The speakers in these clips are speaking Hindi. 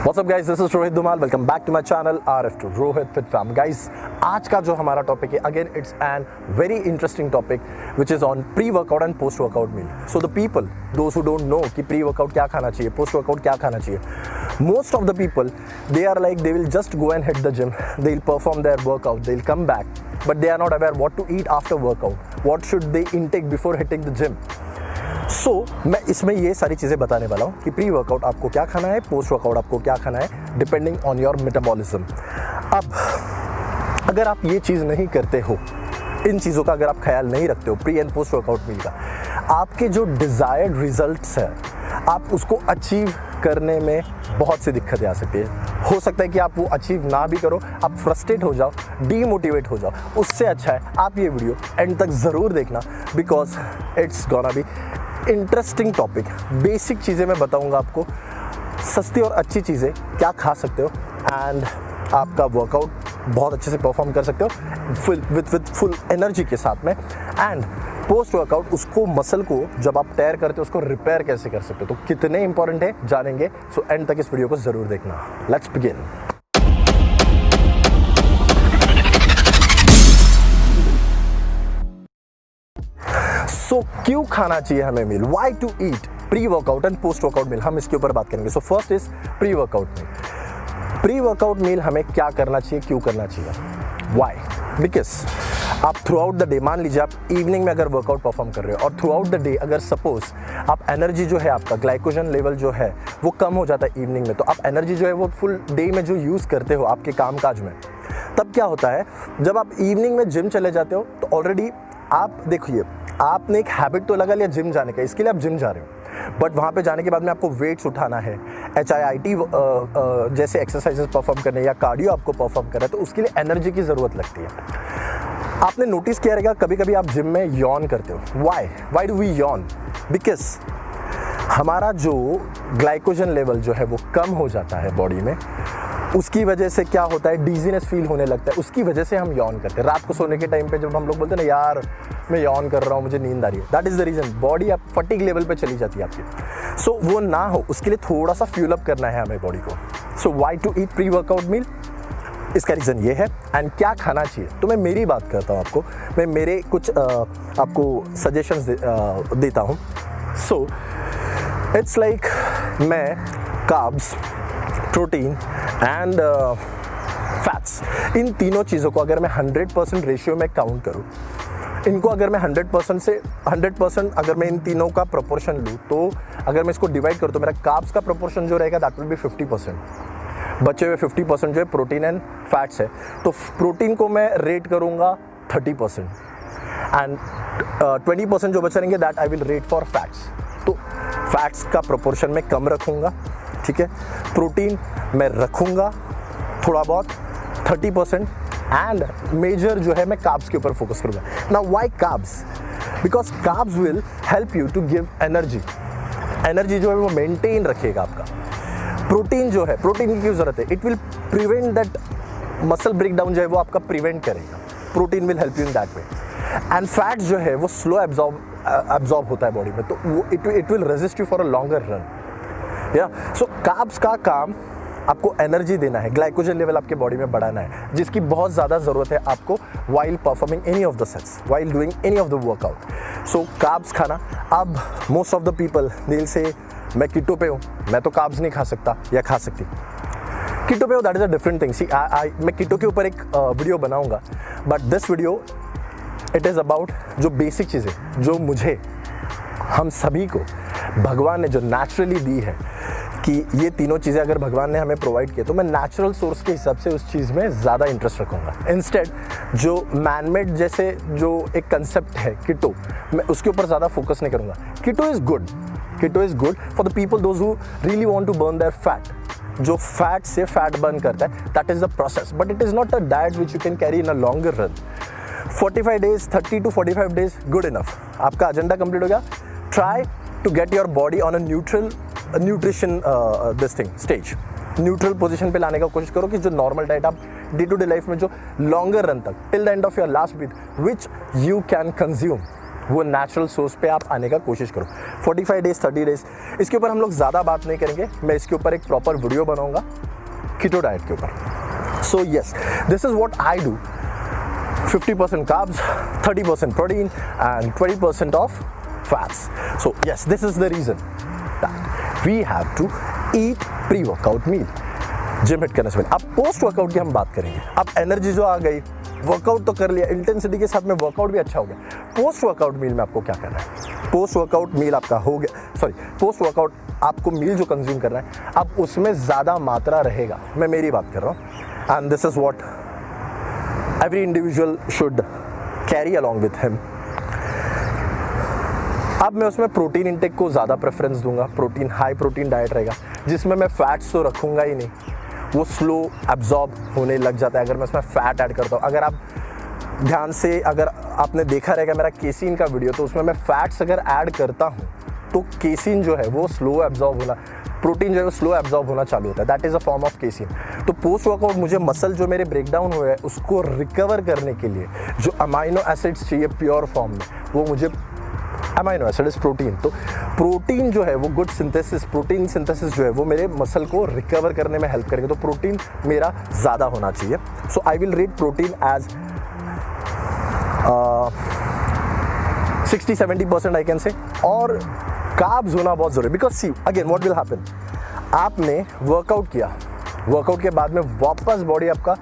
What's up guys, this is Rohit Dhumal. Welcome back to my channel RF2 Rohit Fit Fam. Guys, आज का जो हमारा टॉपिक है, again it's an very interesting topic which is on pre-workout and post-workout meal. So the people, those who don't know कि pre-workout क्या खाना चाहिए, post-workout क्या खाना चाहिए, most of the people they are like they will just go and hit the gym, they'll perform their workout, they'll come back, but they are not aware what to eat after workout, what should they intake before hitting the gym. सो मैं इसमें ये सारी चीज़ें बताने वाला हूँ कि प्री वर्कआउट आपको क्या खाना है, पोस्ट वर्कआउट आपको क्या खाना है, डिपेंडिंग ऑन योर मेटाबॉलिज्म। अब अगर आप ये चीज़ नहीं करते हो, इन चीज़ों का अगर आप ख्याल नहीं रखते हो pre and post workout meal का, आपके जो डिज़ायर्ड रिजल्ट्स हैं आप उसको अचीव करने में बहुत सी दिक्कतें आ सकती है। हो सकता है कि आप वो अचीव ना भी करो, आप फ्रस्ट्रेट हो जाओ, डीमोटिवेट हो जाओ। उससे अच्छा है आप ये वीडियो एंड तक ज़रूर देखना, because it's gonna be interesting topic. Basic चीज़ें मैं बताऊंगा आपको, सस्ती और अच्छी चीज़ें क्या खा सकते हो एंड आपका वर्कआउट बहुत अच्छे से परफॉर्म कर सकते हो विद फुल एनर्जी के साथ में। एंड पोस्ट वर्कआउट उसको मसल को जब आप टेयर करते हो उसको रिपेयर कैसे कर सकते हो, तो कितने इंपॉर्टेंट है जानेंगे। सो एंड तक इस वीडियो को ज़रूर देखना। Let's begin. सो क्यों खाना चाहिए हमें meal, why to eat pre workout and post workout meal, हम इसके ऊपर बात करेंगे। So first is pre workout meal. Pre workout meal हमें क्या करना चाहिए, क्यों करना चाहिए, वाई? बिकॉज आप थ्रू आउट द डे, मान लीजिए आप इवनिंग में अगर वर्कआउट परफॉर्म कर रहे हो और थ्रू आउट द डे अगर सपोज आप एनर्जी जो है, आपका ग्लाइकोजन लेवल जो है वो कम हो जाता है इवनिंग में, तो आप एनर्जी जो है वो फुल डे में जो यूज़ करते हो आपके कामकाज में, तब क्या होता है जब आप इवनिंग में जिम चले जाते हो तो ऑलरेडी आप देखिए, आपने एक हैबिट तो लगा लिया जिम जाने का, इसके लिए आप जिम जा रहे हो, बट वहाँ पे जाने के बाद में आपको वेट्स उठाना है, HIIT जैसे एक्सरसाइजेस परफॉर्म करने या कार्डियो आपको परफॉर्म करना है, तो उसके लिए एनर्जी की ज़रूरत लगती है। आपने नोटिस किया रहेगा कभी कभी आप जिम में यॉन करते हो। Why do we yawn? Because हमारा जो ग्लाइकोजन लेवल जो है वो कम हो जाता है बॉडी में, उसकी वजह से क्या होता है, डीजीनेस फील होने लगता है, उसकी वजह से हम यॉन करते हैं। रात को सोने के टाइम पे जब हम लोग बोलते हैं ना, यार मैं यॉन कर रहा हूँ, मुझे नींद आ रही है, that is the reason, body आप फटीग लेवल पे चली जाती है आपकी। सो वो ना हो उसके लिए थोड़ा सा फ्यूल अप करना है हमें बॉडी को। So why to eat pre workout meal, इसका रीज़न ये है। एंड क्या खाना चाहिए, तो मैं मेरी बात करता हूँ आपको, मैं मेरे कुछ आपको सजेशंस देता हूँ। सो इट्स लाइक मैं कार्ब्स, प्रोटीन एंड फैट्स, इन तीनों चीज़ों को अगर मैं 100% रेशियो में काउंट करूँ, इनको अगर मैं 100% से 100% अगर मैं इन तीनों का प्रोपोर्शन लूँ, तो अगर मैं इसको डिवाइड करूँ तो मेरा कार्ब्स का प्रोपोर्शन जो रहेगा दैट विल बी 50%, बचे हुए 50% जो है प्रोटीन एंड फैट्स है। तो प्रोटीन को मैं रेट करूँगा 30% एंड 20% जो बचे रहेंगे that I will rate for fats. तो फैट्स का प्रोपोर्शन मैं कम रखूँगा, ठीक है, प्रोटीन मैं रखूँगा थोड़ा बहुत 30% एंड मेजर जो है मैं कार्ब्स के ऊपर फोकस करूँगा। Now why carbs? Because carbs will help you to give energy, energy जो है वो मेंटेन रखेगा आपका। प्रोटीन जो है, प्रोटीन की क्यों ज़रूरत है, it will prevent that muscle breakdown जो है वो आपका प्रिवेंट करेगा, protein will help you in that way. And fat जो है वो स्लो एब्जॉर्ब होता है बॉडी में, तो वो it will resist you for a longer run. या सो कार्ब्स का काम आपको एनर्जी देना है, ग्लाइकोजन लेवल आपके बॉडी में बढ़ाना है, जिसकी बहुत ज़्यादा ज़रूरत है आपको while performing any of the sets, while doing any of the workout. So carbs खाना। अब मोस्ट ऑफ द पीपल दिल से मैं कीटो पे हूँ, मैं तो कार्ब्स नहीं खा सकता या खा सकती। कीटो पे हो that is a different thing. See मैं कीटो के ऊपर एक वीडियो बनाऊँगा, but this video it is about जो बेसिक चीज़ें जो मुझे, हम सभी को भगवान ने जो नेचुरली दी है, कि ये तीनों चीज़ें अगर भगवान ने हमें प्रोवाइड किया तो मैं नेचुरल सोर्स के हिसाब से उस चीज़ में ज़्यादा इंटरेस्ट रखूँगा। इंस्टेड जो मैनमेड जैसे जो एक कंसेप्ट है कीटो, मैं उसके ऊपर ज़्यादा फोकस नहीं करूँगा। Keto is good for the people those who really want to burn their fat. जो फैट से फैट बर्न करता है that is the process, but it is not a diet which you can carry in a longer run. 45 days, 30 to 45 days good enough, आपका एजेंडा कंप्लीट हो गया। Try to get your body on a nutrition this thing stage, neutral position पे लाने का कोशिश करो कि जो नॉर्मल डाइट आप डे टू डे लाइफ में जो लॉन्गर रन तक till the end of your last breath which you can consume, वो नेचुरल सोर्स पे आप आने का कोशिश करो। 45 डेज 30 डेज इसके ऊपर हम लोग ज़्यादा बात नहीं करेंगे, मैं इसके ऊपर एक प्रॉपर वीडियो बनाऊंगा कीटो डाइट के ऊपर। So yes, this is what I do. 50% carbs, 30% protein and 20% of fats. So yes, this is the reason that we have to eat pre-workout meal gym hit करने से पहले। अब पोस्ट वर्कआउट की हम बात करेंगे। अब एनर्जी जो आ गई, वर्कआउट तो कर लिया, इंटेंसिटी के साथ में वर्कआउट भी अच्छा हो गया। पोस्ट वर्कआउट मील में आपको क्या करना है? पोस्ट वर्कआउट मील आपका हो गया, सॉरी पोस्ट वर्कआउट आपको मील जो कंज्यूम करना है अब उसमें ज़्यादा मात्रा रहेगा, मैं मेरी बात कर रहा हूँ। And this is what every individual should carry along with him। अब मैं उसमें प्रोटीन इंटेक को ज़्यादा प्रेफरेंस दूंगा। प्रोटीन, हाई प्रोटीन डाइट रहेगा जिसमें मैं फैट्स तो रखूँगा ही नहीं, वो स्लो एब्जॉर्ब होने लग जाता है अगर मैं उसमें फ़ैट ऐड करता हूँ। अगर आप ध्यान से, अगर आपने देखा रहेगा मेरा केसीन का वीडियो, तो उसमें मैं फैट्स अगर ऐड करता हूँ तो केसीन जो है वो स्लो एब्जॉर्ब होना, प्रोटीन जो है वो स्लो एब्जॉर्ब होना चालू होता है। That is a form of casein. तो पोस्ट वर्कआउट मुझे मसल जो मेरे ब्रेकडाउन हुए हैं उसको रिकवर करने के लिए जो अमाइनो एसिड्स चाहिए प्योर फॉर्म में, वो मुझे अमाइनो एसिड इज प्रोटीन। तो प्रोटीन जो है वो गुड सिंथेसिस, प्रोटीन सिंथेसिस जो है वो मेरे मसल को रिकवर करने में हेल्प करेंगे। तो प्रोटीन मेरा ज़्यादा होना चाहिए। So I will rate protein as 60-70% I can say. और कार्ब्स होना बहुत ज़रूरी, because see again what will happen, आपने वर्कआउट किया, वर्कआउट के बाद में वापस बॉडी आपका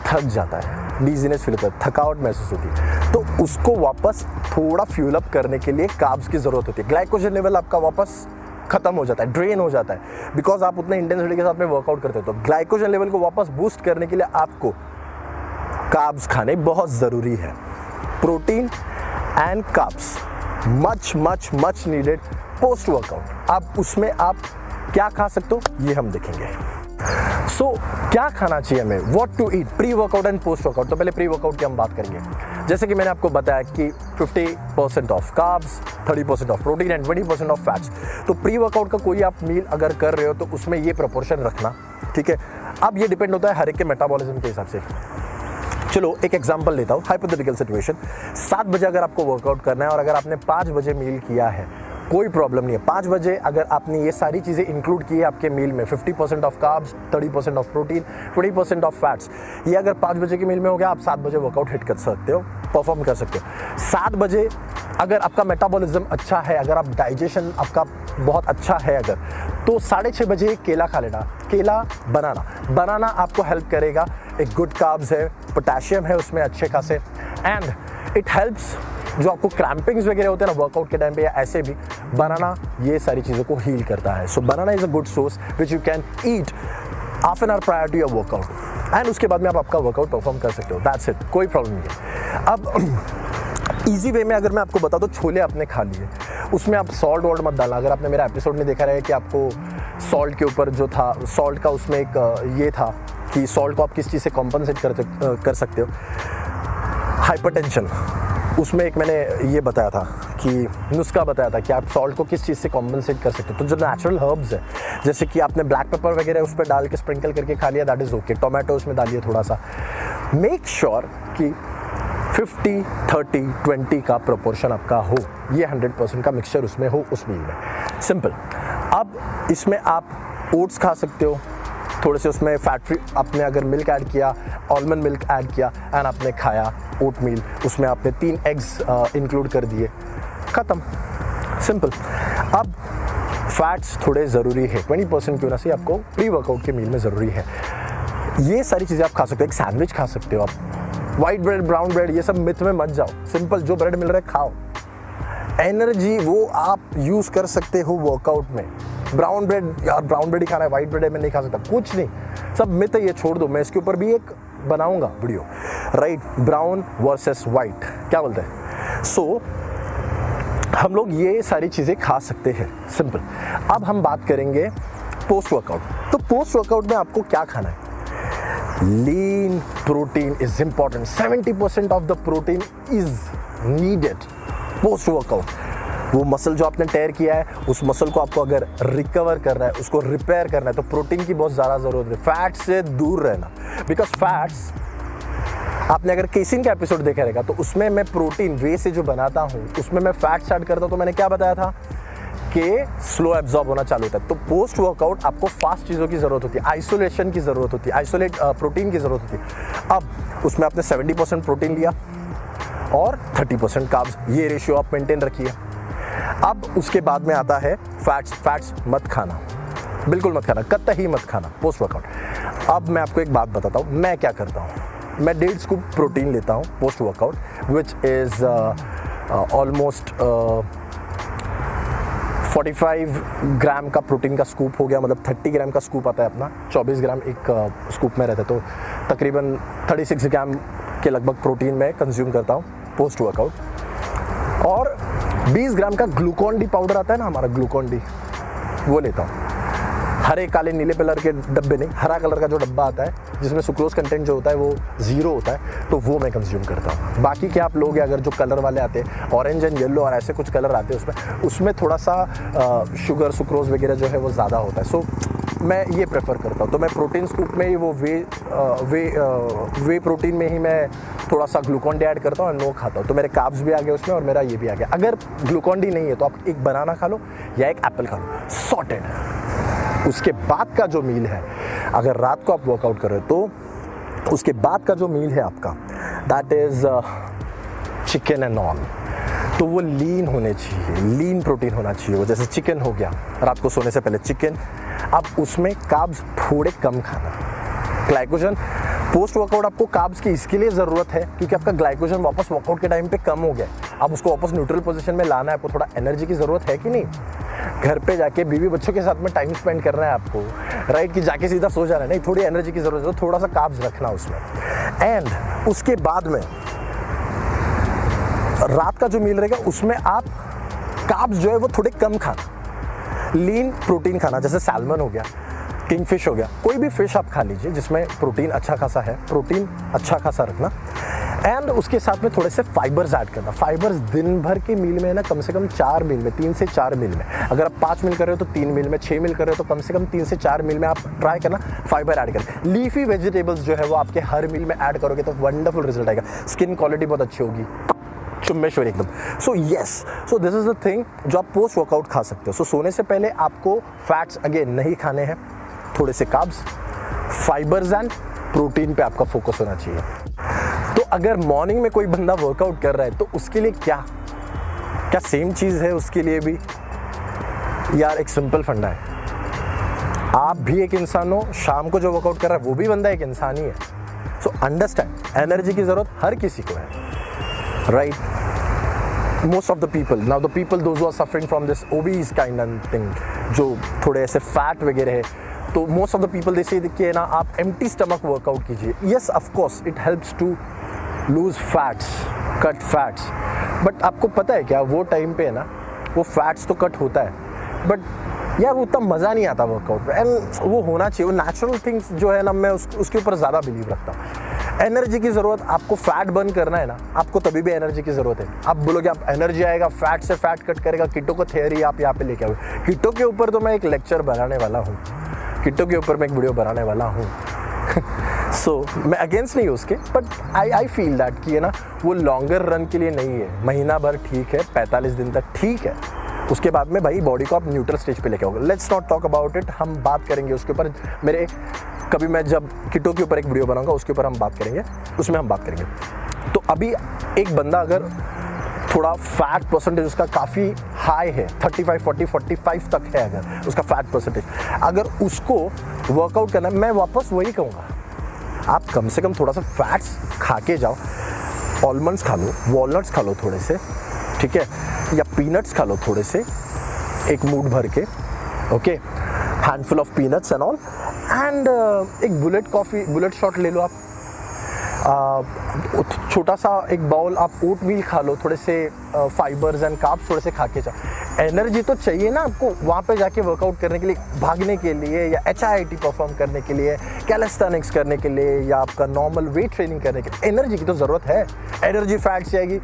थक जाता है, डीजीनेस फील होता है, थकावट महसूस होती है, तो उसको वापस थोड़ा फ्यूल अप करने के लिए कार्ब्स की ज़रूरत होती है। ग्लाइकोजन लेवल आपका वापस खत्म हो जाता है, ड्रेन हो जाता है, बिकॉज आप उतने इंटेंसिटी के साथ में वर्कआउट करते हो। तो ग्लाइकोजन लेवल को वापस बूस्ट करने के लिए आपको कार्ब्स खाने बहुत ज़रूरी है। Protein and carbs much much much needed post workout. अब उसमें आप क्या खा सकते हो ये हम देखेंगे। सो क्या खाना चाहिए हमें, what to eat pre workout and post workout. तो पहले प्री वर्कआउट की हम बात करेंगे। जैसे कि मैंने आपको बताया कि 50% of carbs, 30% of protein and 20% of fats. तो प्री वर्कआउट का कोई आप मील अगर कर रहे हो तो उसमें ये प्रोपोर्शन रखना, ठीक है। अब ये डिपेंड होता है हर एक के मेटाबॉलिज्म के हिसाब से। चलो एक एग्जांपल लेता हूँ, हाइपोथेटिकल सिचुएशन। 7 बजे अगर आपको वर्कआउट करना है और अगर आपने 5 बजे मील किया है, कोई प्रॉब्लम नहीं है। 5 बजे अगर आपने ये सारी चीज़ें इंक्लूड की है आपके मील में, 50% of carbs, 30% of protein, 20% of fats, ये अगर 5 बजे की मील में हो गया, आप 7 बजे वर्कआउट हिट कर सकते हो, परफॉर्म कर सकते हो। 7 बजे अगर आपका मेटाबॉलिज्म अच्छा है, अगर आप डाइजेशन आपका बहुत अच्छा है अगर, तो 6:30 बजे केला खा लेना। केला, बनाना आपको हेल्प करेगा, एक गुड कार्ब्स है, पोटेशियम है उसमें अच्छे खासे, एंड इट हेल्प्स जो आपको क्रैम्पिंग्स वगैरह होते हैं ना वर्कआउट के टाइम पे या ऐसे भी, बनाना ये सारी चीज़ों को हील करता है। So banana is a good source which you can eat half an hour prior to your workout, and उसके बाद में आप आपका वर्कआउट परफॉर्म कर सकते हो। दैट्स इट, कोई प्रॉब्लम नहीं है। अब ईजी वे में अगर मैं आपको बता दूँ, छोले आपने खा लिए, उसमें आप सॉल्ट वॉल्ट मत डालना। अगर आपने मेरा एपिसोड में देखा रहे कि आपको सॉल्ट के ऊपर जो था, सॉल्ट का उसमें एक ये था कि सॉल्ट को आप किस चीज़ से कॉम्पनसेट कर सकते हो। हाइपरटेंशन, उसमें एक मैंने ये बताया था कि नुस्खा बताया था कि आप सॉल्ट को किस चीज़ से कॉम्पनसेट कर सकते हो। तो जो नेचुरल हर्ब्स है, जैसे कि आपने ब्लैक पेपर वगैरह उस पर डाल के स्प्रिंकल करके खा लिया, दैट इज़ ओके। टोमेटो उसमें डालिए थोड़ा सा। मेक श्योर कि 50-30-20 का प्रोपोर्शन आपका हो, ये 100% का मिक्सचर उसमें हो उस मील में। सिंपल। अब इसमें आप ओट्स खा सकते हो, थोड़े से उसमें फैट फ्री, आपने अगर मिल्क ऐड किया, आलमंड मिल्क ऐड किया एंड आपने खाया ओट मील, उसमें आपने 3 एग्स इंक्लूड कर दिए, ख़त्म, सिंपल। अब फैट्स थोड़े ज़रूरी है, 20% क्यों ना सही आपको प्री वर्कआउट के मील में ज़रूरी है। ये सारी चीज़ें आप खा सकते हो। एक सैंडविच खा सकते हो आप, वाइट ब्रेड, ब्राउन ब्रेड, ये सब मिथ में मत जाओ। सिंपल, जो ब्रेड मिल रहा है खाओ। एनर्जी वो आप यूज़ कर सकते हो वर्कआउट में। ब्राउन ब्रेड, यार ब्राउन ब्रेड ही खाना है, वाइट ब्रेड है मैं नहीं खा सकता, कुछ नहीं, सब मिथ है, ये छोड़ दो। मैं इसके ऊपर भी एक बनाऊंगा video, right, brown versus white, क्या बोलते हैं। सो हम लोग ये सारी चीज़ें खा सकते हैं, सिंपल। अब हम बात करेंगे पोस्ट वर्कआउट। तो पोस्ट वर्कआउट में आपको क्या खाना है? Lean protein is important. 70% of the protein is needed post workout. वो मसल जो आपने टेयर किया है, उस मसल को आपको अगर रिकवर करना है, उसको रिपेयर करना है, तो प्रोटीन की बहुत ज़्यादा ज़रूरत है। फैट से दूर रहना, बिकॉज फैट्स आपने अगर केसिन का एपिसोड देखा रहेगा तो उसमें मैं प्रोटीन वे से जो बनाता हूँ उसमें मैं फैट्स ऐड करता हूँ, तो मैंने क्या बताया था कि स्लो एब्जॉर्ब होना चालू होता है। तो पोस्ट वर्कआउट आपको फास्ट चीज़ों की ज़रूरत होती है, आइसोलेशन की ज़रूरत होती है, आइसोलेट प्रोटीन की ज़रूरत होती है। अब उसमें आपने 70% प्रोटीन लिया और 30% कार्ब्स, ये रेशियो आप मेंटेन रखिए। अब उसके बाद में आता है फैट्स मत खाना, बिल्कुल मत खाना, कतई मत खाना पोस्ट वर्कआउट। अब मैं आपको एक बात बताता हूँ मैं क्या करता हूँ। मैं 1.5 स्कूप प्रोटीन लेता हूँ post workout, which is almost 45 ग्राम का प्रोटीन का स्कूप हो गया, मतलब 30 ग्राम का स्कूप आता है अपना, 24 ग्राम एक स्कूप में रहता है, तो तकरीबन 36 ग्राम के लगभग प्रोटीन मैं कंज्यूम करता हूँ पोस्ट वर्कआउट। और 20 ग्राम का ग्लूकॉन डी पाउडर आता है ना हमारा, ग्लूकॉन डी, वो लेता हूँ। हरे काले नीले कलर के डब्बे नहीं, हरा कलर का जो डब्बा आता है जिसमें सुक्रोज कंटेंट जो होता है वो 0 होता है, तो वो मैं कंज्यूम करता हूँ। बाकी क्या आप लोग अगर जो कलर वाले आते हैं ऑरेंज एंड येलो और ऐसे कुछ कलर आते हैं उसमें थोड़ा सा शुगर सुक्रोज वगैरह जो है वो ज़्यादा होता है, सो मैं ये प्रेफर करता हूँ। तो मैं प्रोटीन स्कूप में ही वो वे प्रोटीन में ही मैं थोड़ा सा ग्लूकॉन डी ऐड करता हूँ और नो खाता हूँ, तो मेरे कार्ब्स भी आ गए उसमें और मेरा ये भी आ गया। अगर ग्लूकॉन डी नहीं है तो आप एक बनाना खा लो या एक एप्पल खा लो, सॉर्टेड। उसके बाद का जो मील है, अगर रात को आप वर्कआउट कर रहे हो तो उसके बाद का जो मील है आपका, that is chicken and all, तो वो लीन होने चाहिए, लीन प्रोटीन होना चाहिए। वो जैसे चिकन हो गया रात को सोने से पहले चिकन, अब उसमें कार्ब्स थोड़े कम खाना। ग्लाइकोजन पोस्ट वर्कआउट आपको कार्ब्स की इसके लिए ज़रूरत है क्योंकि आपका ग्लाइकोजन वापस वर्कआउट के टाइम पे कम हो गया, अब उसको वापस न्यूट्रल पोजीशन में लाना है, आपको थोड़ा एनर्जी की ज़रूरत है कि नहीं। घर पे जाके बीवी बच्चों के साथ में टाइम स्पेंड करना है आपको, राइट, कि जाके सीधा सो जाना है, नहीं, थोड़ी एनर्जी की ज़रूरत है, तो थोड़ा सा कार्ब्स रखना उसमें। एंड उसके बाद में रात का जो मील रहेगा उसमें आप कार्ब्स जो है वो थोड़े कम खाना, लीन प्रोटीन खाना, जैसे सैल्मन हो गया, किंगफिश हो गया, कोई भी फिश आप खा लीजिए जिसमें प्रोटीन अच्छा खासा है, प्रोटीन अच्छा खासा रखना। एंड उसके साथ में थोड़े से फाइबर्स ऐड करना। फाइबर्स दिन भर के मील में ना कम से कम 4 मील में, 3 से 4 मील में, अगर आप 5 मील कर रहे हो तो 3 मील में, 6 मील कर रहे हो तो कम से कम 3 से 4 मील में आप ट्राई करना फाइबर ऐड करें। लीफी वेजिटेबल्स जो है वो आपके हर मील में ऐड करोगे तो वंडरफुल रिजल्ट आएगा, स्किन क्वालिटी बहुत अच्छी होगी, चुम्मेश्वरी एकदम। So yes, so this is the thing जो आप पोस्ट वर्कआउट खा सकते हो। सो सोने से पहले आपको फैट्स अगेन नहीं खाने हैं, थोड़े से कार्ब्स, फाइबर्स एंड प्रोटीन पे आपका फोकस होना चाहिए। तो अगर मॉर्निंग में कोई बंदा वर्कआउट कर रहा है तो उसके लिए क्या सेम चीज़ है उसके लिए भी? यार एक सिंपल फंडा है, आप भी एक इंसान हो, शाम को जो वर्कआउट कर रहा है वो भी बंदा एक इंसान ही है। सो अंडरस्टैंड, एनर्जी की ज़रूरत हर किसी को है, right. Most of the people, now the people those who are suffering from this obese kind of thing, जो थोड़े ऐसे फैट वगैरह है, तो most of the people they say कि ना आप एम्प्टी स्टमक वर्कआउट कीजिए। Yes of course it helps to lose fats, cut fats, but आपको पता है क्या, वो टाइम पे है ना वो फैट्स तो कट होता है, बट यार वो उतना मज़ा नहीं आता वर्कआउट में। एंड वो होना चाहिए, वो नेचुरल थिंग्स जो है ना, मैं उसके ऊपर ज़्यादा बिलीव रखता हूँ। एनर्जी की ज़रूरत, आपको फैट बर्न करना है ना, आपको तभी भी एनर्जी की ज़रूरत है। आप बोलोगे आप एनर्जी आएगा फैट से, फैट कट करेगा, कीटो का थियरी आप यहाँ पे लेके आओ। कीटो के ऊपर तो मैं एक लेक्चर बनाने वाला हूँ, कीटो के ऊपर मैं एक वीडियो बनाने वाला हूँ। सो मैं अगेंस्ट नहीं हूँ उसके, बट आई फील दैट कि है ना वो लॉन्गर रन के लिए नहीं है, महीना भर ठीक है, 45 दिन तक ठीक है, उसके बाद में भाई बॉडी को आप न्यूट्रल स्टेज पे लेके आओगे। Let's not talk about it, हम बात करेंगे उसके ऊपर। मेरे कभी मैं जब कीटो के ऊपर एक वीडियो बनाऊंगा उसके ऊपर हम बात करेंगे, उसमें हम बात करेंगे। तो अभी एक बंदा अगर थोड़ा फैट परसेंटेज उसका काफ़ी हाई है, 35, 40, 45 तक है अगर उसका फैट परसेंटेज, अगर उसको वर्कआउट करना है, मैं वापस वही कहूँगा, आप कम से कम थोड़ा सा फैट्स खा के जाओ, आलमंड्स खा लो, वॉलनट्स खा लो थोड़े से, ठीक है, या पीनट्स खा लो थोड़े से, एक मूड भर के, okay, handful of peanuts and all, and एक बुलेट शॉट ले लो आप, छोटा सा एक बाउल आप ओट मील खा लो, थोड़े से फाइबर्स एंड कार्ब्स थोड़े से खा के जाओ। एनर्जी तो चाहिए ना आपको वहाँ पे जाके वर्कआउट करने के लिए, भागने के लिए या HIIT परफॉर्म करने के लिए, कैलिस्थेनिक्स करने के लिए, या आपका नॉर्मल वेट ट्रेनिंग करने के लिए एनर्जी की तो ज़रूरत है। एनर्जी फैट से आएगी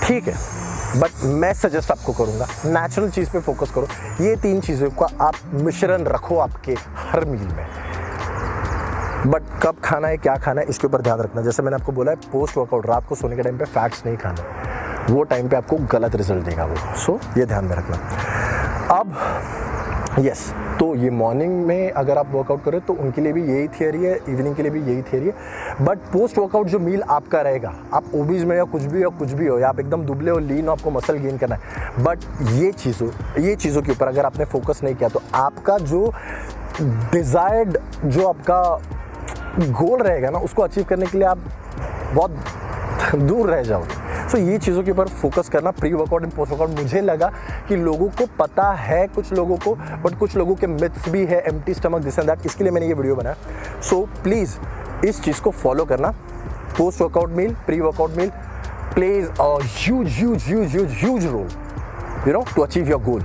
ठीक है, बट मैं सजेस्ट आपको करूँगा नेचुरल चीज़ पे फोकस करो। ये 3 चीज़ों का आप मिश्रण रखो आपके हर मील में, बट कब खाना है, क्या खाना है, इसके ऊपर ध्यान रखना। जैसे मैंने आपको बोला है पोस्ट वर्कआउट रात को सोने के टाइम पे फैट्स नहीं खाना, वो टाइम पे आपको गलत रिजल्ट देगा वो। सो ये ध्यान में रखना। अब यस, तो ये मॉर्निंग में अगर आप वर्कआउट करें तो उनके लिए भी यही थियरी है, इवनिंग के लिए भी यही थियरी है। बट पोस्ट वर्कआउट जो मील आपका रहेगा, आप ओबीज में या कुछ भी हो या आप एकदम दुबले हो, लीन हो, आपको मसल गेन करना है, बट ये चीज़ों के ऊपर अगर आपने फोकस नहीं किया तो आपका जो डिज़ायर्ड जो आपका गोल रहेगा ना, उसको अचीव करने के लिए आप बहुत दूर रह जाओगे। सो ये चीज़ों के ऊपर फोकस करना, pre workout and post workout. मुझे लगा कि लोगों को पता है कुछ लोगों को, बट कुछ लोगों के मिथ्स भी है, empty stomach this and that, इसके लिए मैंने ये वीडियो बनाया। सो प्लीज़ इस चीज़ को फॉलो करना। Post workout meal, pre workout meal plays a huge role, you know, to achieve your goal.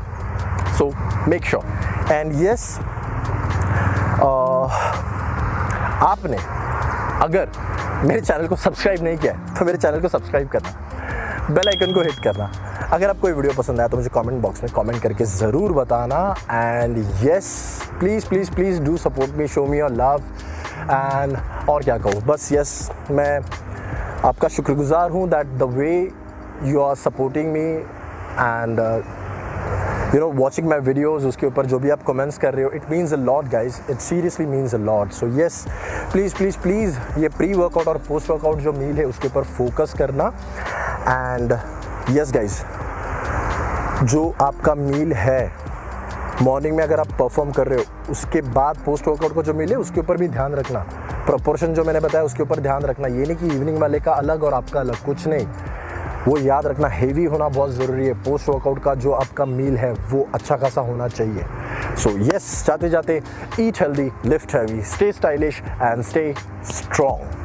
So make sure. And yes, आपने अगर मेरे चैनल को सब्सक्राइब नहीं किया है तो मेरे चैनल को सब्सक्राइब करना, बेल आइकन को हिट करना। अगर आपको ये वीडियो पसंद आया तो मुझे कमेंट बॉक्स में कमेंट करके ज़रूर बताना। And yes, please do support me, show me your love. And और क्या कहूँ, बस यस, मैं आपका शुक्रगुजार हूँ that the way you are supporting me and you know watching my videos, उसके ऊपर जो भी आप कमेंट्स कर रहे हो, it means a lot guys, it seriously means a lot. So yes, please ये प्री वर्कआउट और पोस्ट वर्कआउट जो मील है उसके ऊपर फोकस करना। एंड यस गाइज, जो आपका मील है मॉर्निंग में अगर आप परफॉर्म कर रहे हो, उसके बाद पोस्ट वर्कआउट को जो मील है उसके ऊपर भी ध्यान रखना। प्रोपोर्शन जो मैंने बताया उसके ऊपर ध्यान रखना। ये नहीं कि इवनिंग वाले का अलग और आपका अलग, कुछ नहीं, वो याद रखना। हेवी होना बहुत ज़रूरी है। पोस्ट वर्कआउट का जो आपका मील है वो अच्छा खासा होना चाहिए। सो यस, जाते जाते eat healthy, lift heavy, stay stylish and stay strong.